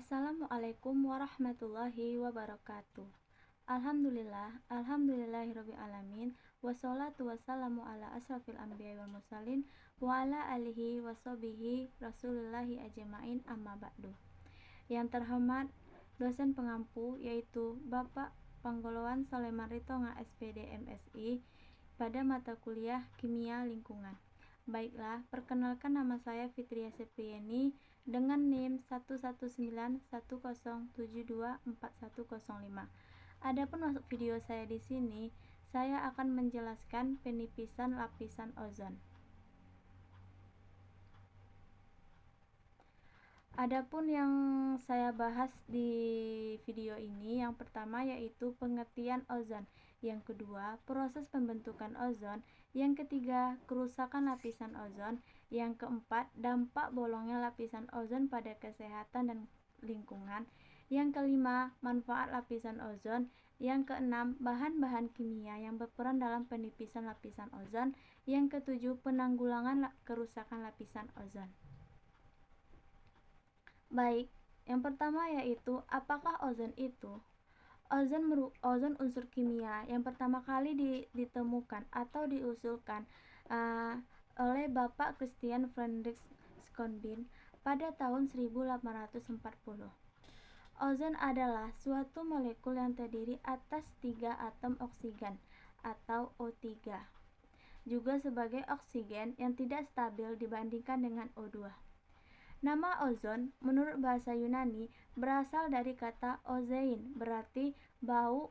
Assalamualaikum warahmatullahi wabarakatuh. Alhamdulillahirabbil alamin, wassalatu wassalamu ala asrofil anbiya'i wal mursalin wa ala alihi washabihi rasulillahi ajmain, amma ba'du. Yang terhormat dosen pengampu yaitu Bapak Panggolowan Soleman Ritonga SPD MSI pada mata kuliah Kimia Lingkungan. Baiklah, perkenalkan nama saya Fitria Septriani dengan NIM 11910724105. Adapun masuk video saya di sini, saya akan menjelaskan penipisan lapisan ozon. Adapun yang saya bahas di video ini, yang pertama yaitu pengertian ozon, yang kedua proses pembentukan ozon, yang ketiga kerusakan lapisan ozon, yang keempat dampak bolongnya lapisan ozon pada kesehatan dan lingkungan, yang kelima manfaat lapisan ozon, yang keenam bahan-bahan kimia yang berperan dalam penipisan lapisan ozon, yang ketujuh penanggulangan kerusakan lapisan ozon. Baik, yang pertama yaitu apakah ozon itu? Ozon unsur kimia yang pertama kali ditemukan atau diusulkan oleh Bapak Christian Friedrich Schonbein pada tahun 1840. Ozon adalah suatu molekul yang terdiri atas 3 atom oksigen atau O3, juga sebagai oksigen yang tidak stabil dibandingkan dengan O2. Nama ozon menurut bahasa Yunani berasal dari kata ozein, berarti bau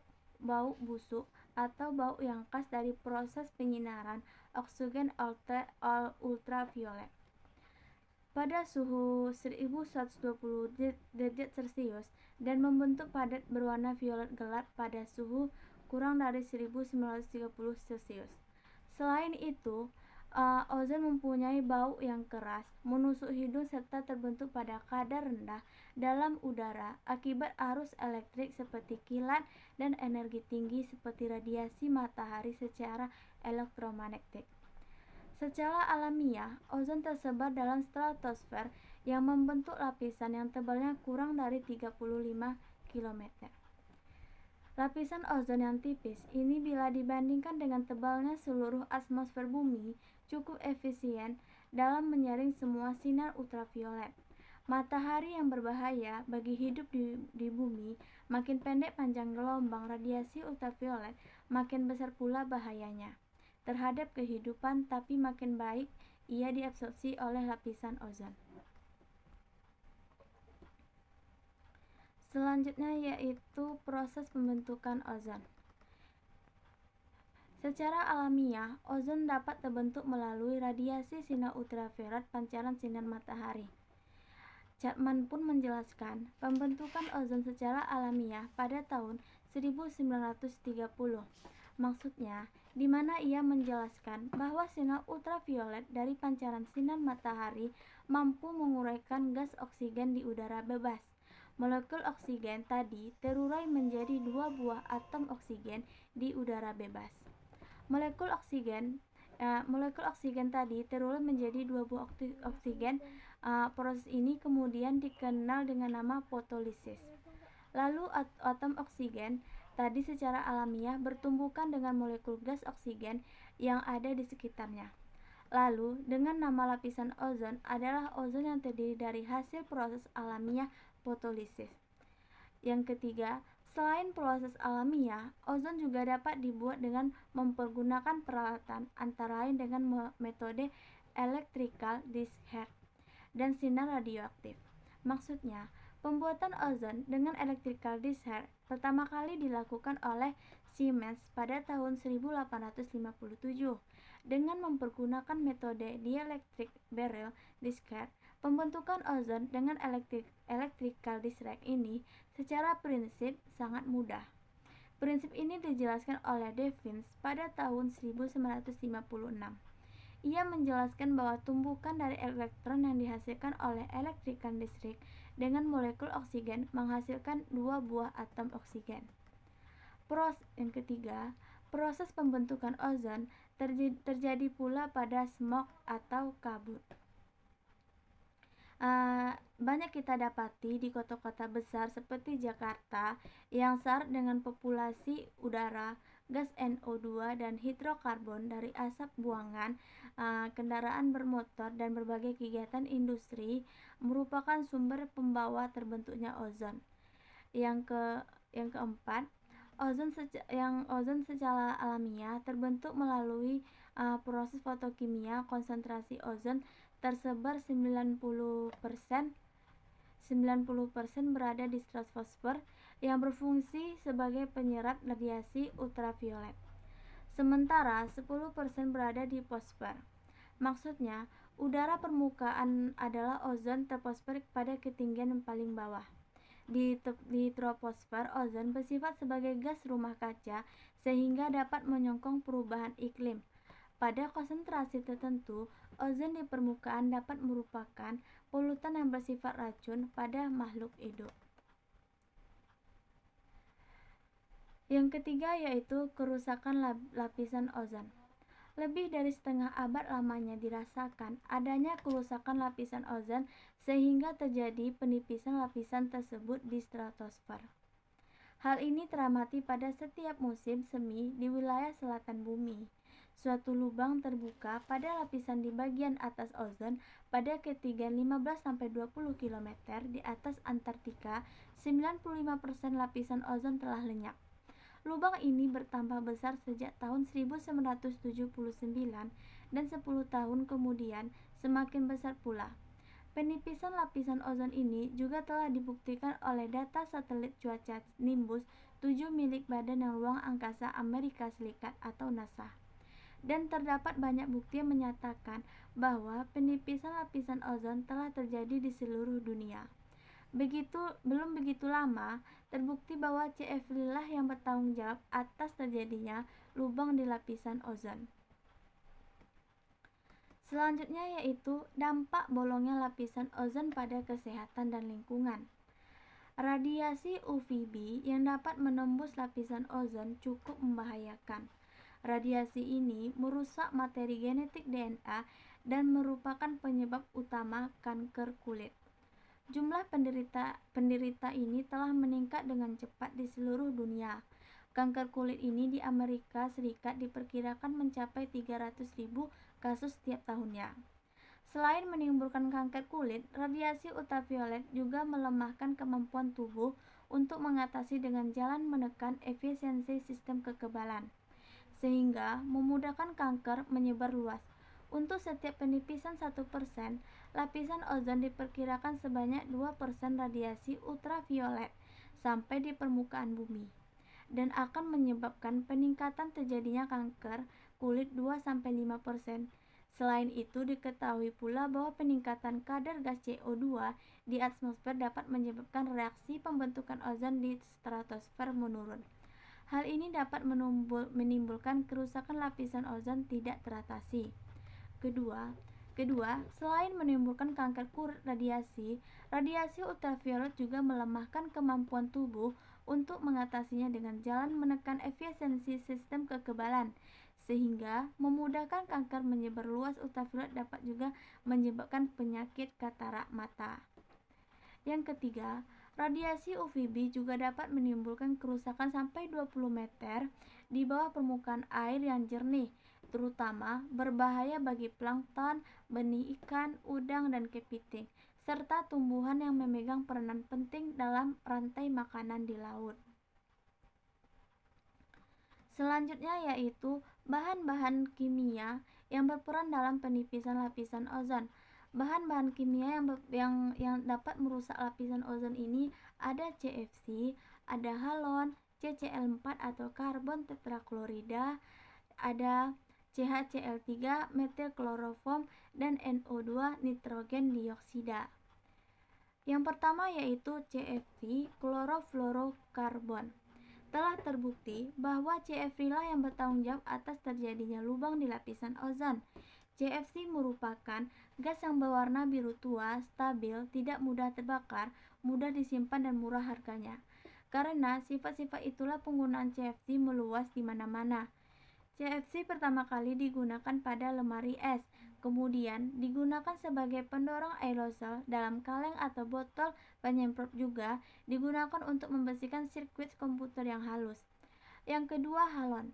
busuk atau bau yang khas dari proses penyinaran oksigen ultraviolet pada suhu 1120 derajat Celcius dan membentuk padat berwarna violet gelap pada suhu kurang dari 1930 Celcius. Selain itu, ozon mempunyai bau yang keras, menusuk hidung serta terbentuk pada kadar rendah dalam udara akibat arus elektrik seperti kilat dan energi tinggi seperti radiasi matahari secara elektromagnetik. Secara alamiah, ozon tersebar dalam stratosfer yang membentuk lapisan yang tebalnya kurang dari 35 km. Lapisan ozon yang tipis ini bila dibandingkan dengan tebalnya seluruh atmosfer bumi cukup efisien dalam menyaring semua sinar ultraviolet matahari yang berbahaya bagi hidup di bumi. Makin pendek panjang gelombang radiasi ultraviolet, makin besar pula bahayanya terhadap kehidupan, tapi makin baik ia diabsorpsi oleh lapisan ozon. Selanjutnya yaitu proses pembentukan ozon. Secara alamiah, ozon dapat terbentuk melalui radiasi sinar ultraviolet pancaran sinar matahari. Chapman pun menjelaskan pembentukan ozon secara alamiah pada tahun 1930. Maksudnya, di mana ia menjelaskan bahwa sinar ultraviolet dari pancaran sinar matahari mampu menguraikan gas oksigen di udara bebas. Molekul oksigen tadi terurai menjadi 2 buah atom oksigen di udara bebas. Molekul oksigen tadi terurai menjadi 2 buah oksigen. Proses ini kemudian dikenal dengan nama fotolisis. Lalu atom oksigen tadi secara alamiah bertumbukan dengan molekul gas oksigen yang ada di sekitarnya. Lalu, dengan nama lapisan ozon adalah ozon yang terdiri dari hasil proses alamiah fotolisis. Yang ketiga, selain proses alamiah, ozon juga dapat dibuat dengan mempergunakan peralatan, antara lain dengan metode electrical discharge dan sinar radioaktif. Maksudnya, pembuatan ozon dengan electrical discharge pertama kali dilakukan oleh Siemens pada tahun 1857 dengan mempergunakan metode dielectric barrel discharge. Pembentukan ozon dengan electrical discharge ini secara prinsip sangat mudah. Prinsip ini dijelaskan oleh Devins pada tahun 1956. Ia menjelaskan bahwa tumbukan dari elektron yang dihasilkan oleh electrical discharge dengan molekul oksigen menghasilkan 2 buah atom oksigen. Yang ketiga, proses pembentukan ozon terjadi pula pada smog atau kabut. banyak kita dapati di kota-kota besar seperti Jakarta yang syarat dengan populasi udara, gas NO2 dan hidrokarbon dari asap buangan kendaraan bermotor dan berbagai kegiatan industri merupakan sumber pembawa terbentuknya ozon. Yang keempat, ozon secara alamiah terbentuk melalui proses fotokimia. Konsentrasi ozon tersebar 90% berada di stratosfer yang berfungsi sebagai penyerap radiasi ultraviolet. Sementara 10% berada di posfer. Maksudnya, udara permukaan adalah ozon troposfer pada ketinggian yang paling bawah. Di troposfer, ozon bersifat sebagai gas rumah kaca sehingga dapat menyokong perubahan iklim. Pada konsentrasi tertentu, ozon di permukaan dapat merupakan polutan yang bersifat racun pada makhluk hidup. Yang ketiga yaitu kerusakan lapisan ozon. Lebih dari setengah abad lamanya dirasakan adanya kerusakan lapisan ozon sehingga terjadi penipisan lapisan tersebut di stratosfer. Hal ini teramati pada setiap musim semi di wilayah selatan bumi. Suatu lubang terbuka pada lapisan di bagian atas ozon pada ketinggian 15-20 km di atas Antartika. 95% lapisan ozon telah lenyap. Lubang ini bertambah besar sejak tahun 1979 dan 10 tahun kemudian semakin besar pula. Penipisan lapisan ozon ini juga telah dibuktikan oleh data satelit cuaca Nimbus 7 milik Badan Ruang Angkasa Amerika Serikat atau NASA. Dan terdapat banyak bukti yang menyatakan bahwa penipisan lapisan ozon telah terjadi di seluruh dunia. Belum begitu lama, terbukti bahwa CFR lah yang bertanggung jawab atas terjadinya lubang di lapisan ozon. Selanjutnya yaitu dampak bolongnya lapisan ozon pada kesehatan dan lingkungan. Radiasi UVB yang dapat menembus lapisan ozon cukup membahayakan. Radiasi ini merusak materi genetik DNA dan merupakan penyebab utama kanker kulit. Jumlah penderita ini telah meningkat dengan cepat di seluruh dunia. Kanker kulit ini di Amerika Serikat diperkirakan mencapai 300.000 kasus setiap tahunnya. Selain menimbulkan kanker kulit, radiasi ultraviolet juga melemahkan kemampuan tubuh untuk mengatasi dengan jalan menekan efisiensi sistem kekebalan, sehingga memudahkan kanker menyebar luas. Untuk setiap penipisan 1%, lapisan ozon diperkirakan sebanyak 2% radiasi ultraviolet sampai di permukaan bumi dan akan menyebabkan peningkatan terjadinya kanker kulit 2-5%. Selain itu, diketahui pula bahwa peningkatan kadar gas CO2 di atmosfer dapat menyebabkan reaksi pembentukan ozon di stratosfer menurun. Hal ini dapat menimbulkan kerusakan lapisan ozon tidak teratasi. Kedua, selain menimbulkan kanker kulit, radiasi ultraviolet juga melemahkan kemampuan tubuh untuk mengatasinya dengan jalan menekan efisiensi sistem kekebalan, sehingga memudahkan kanker menyebar luas. Ultraviolet dapat juga menyebabkan penyakit katarak mata. Yang ketiga, radiasi UVB juga dapat menimbulkan kerusakan sampai 20 meter di bawah permukaan air yang jernih, terutama berbahaya bagi plankton, benih ikan, udang, dan kepiting, serta tumbuhan yang memegang peranan penting dalam rantai makanan di laut. Selanjutnya yaitu bahan-bahan kimia yang berperan dalam penipisan lapisan ozon. Bahan-bahan kimia yang dapat merusak lapisan ozon ini ada CFC, ada halon, CCl4 atau karbon tetraklorida, ada CHCl3, metilkloroform, dan NO2 nitrogen dioksida. Yang pertama yaitu CFC, klorofluorokarbon. Telah terbukti bahwa CFC lah yang bertanggung jawab atas terjadinya lubang di lapisan ozon. CFC merupakan gas yang berwarna biru tua, stabil, tidak mudah terbakar, mudah disimpan, dan murah harganya. Karena sifat-sifat itulah penggunaan CFC meluas di mana-mana. CFC pertama kali digunakan pada lemari es, Kemudian digunakan sebagai pendorong aerosol dalam kaleng atau botol penyemprot, juga digunakan untuk membersihkan sirkuit komputer yang halus. Yang kedua, halon.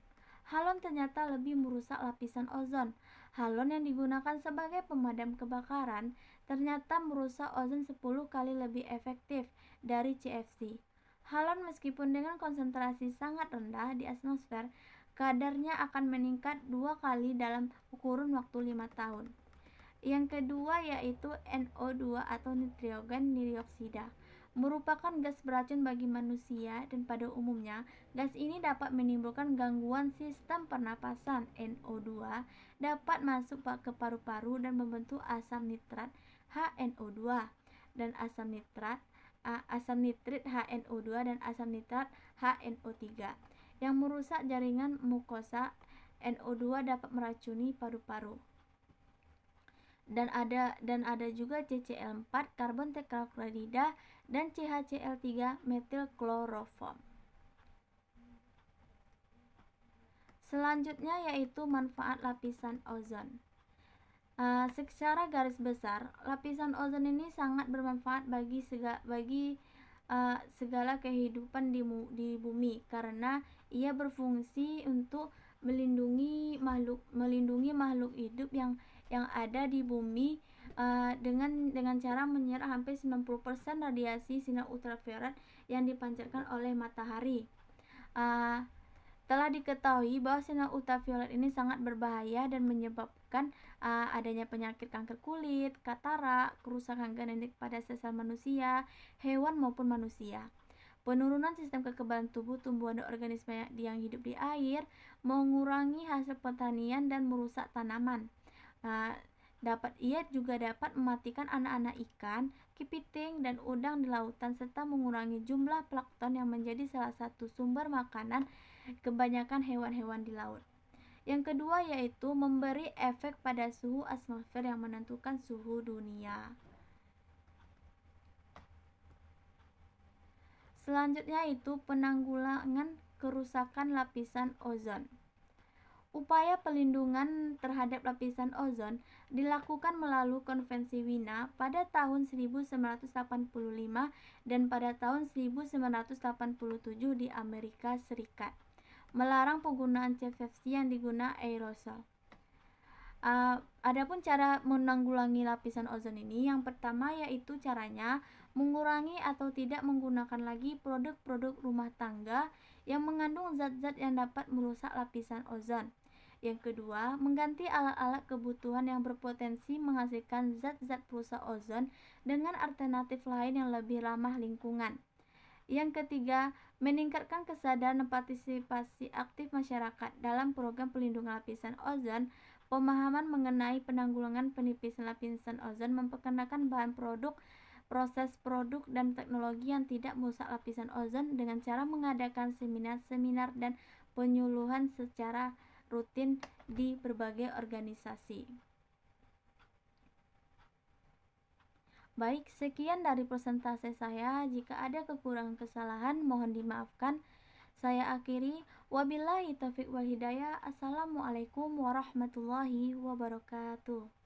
Halon ternyata lebih merusak lapisan ozon. Halon yang digunakan sebagai pemadam kebakaran ternyata merusak ozon 10 kali lebih efektif dari CFC. Halon meskipun dengan konsentrasi sangat rendah di atmosfer, kadarnya akan meningkat 2 kali dalam kurun waktu 5 tahun. Yang kedua yaitu NO2 atau nitrogen dioksida, merupakan gas beracun bagi manusia dan pada umumnya gas ini dapat menimbulkan gangguan sistem pernapasan. NO2 dapat masuk ke paru-paru dan membentuk asam nitrat HNO2 dan asam nitrit HNO2 dan asam nitrat HNO3 yang merusak jaringan mukosa. NO2 dapat meracuni paru-paru. Dan ada juga CCl4 karbon tetrachlorida dan CHCl3 metil kloroform. Selanjutnya yaitu manfaat lapisan ozon. Secara garis besar, lapisan ozon ini sangat bermanfaat bagi segala kehidupan di bumi karena ia berfungsi untuk melindungi makhluk hidup yang ada di bumi dengan cara menyerap hampir 90% radiasi sinar ultraviolet yang dipancarkan oleh matahari. Telah diketahui bahwa sinar ultraviolet ini sangat berbahaya dan menyebabkan adanya penyakit kanker kulit, katarak, kerusakan genetik pada sel manusia, hewan maupun manusia. Penurunan sistem kekebalan tubuh tumbuhan dan organisme yang hidup di air, mengurangi hasil pertanian dan merusak tanaman. Ia juga dapat mematikan anak-anak ikan, kepiting, dan udang di lautan serta mengurangi jumlah plankton yang menjadi salah satu sumber makanan kebanyakan hewan-hewan di laut. Yang kedua yaitu memberi efek pada suhu atmosfer yang menentukan suhu dunia. Selanjutnya itu penanggulangan kerusakan lapisan ozon. Upaya pelindungan terhadap lapisan ozon dilakukan melalui Konvensi Wina pada tahun 1985 dan pada tahun 1987 di Amerika Serikat, melarang penggunaan CFC yang digunakan aerosol. Adapun cara menanggulangi lapisan ozon ini, yang pertama yaitu caranya mengurangi atau tidak menggunakan lagi produk-produk rumah tangga yang mengandung zat-zat yang dapat merusak lapisan ozon. Yang kedua, mengganti alat-alat kebutuhan yang berpotensi menghasilkan zat-zat perusak ozon dengan alternatif lain yang lebih ramah lingkungan. Yang ketiga, meningkatkan kesadaran dan partisipasi aktif masyarakat dalam program pelindungan lapisan ozon. Pemahaman mengenai penanggulangan penipisan lapisan ozon memperkenalkan bahan produk, proses produk, dan teknologi yang tidak merusak lapisan ozon dengan cara mengadakan seminar-seminar dan penyuluhan secara rutin di berbagai organisasi. Baik, sekian dari presentasi saya. Jika ada kekurangan kesalahan, mohon dimaafkan. Saya akhiri. Wabillahi taufiq wal hidayah. Assalamualaikum warahmatullahi wabarakatuh.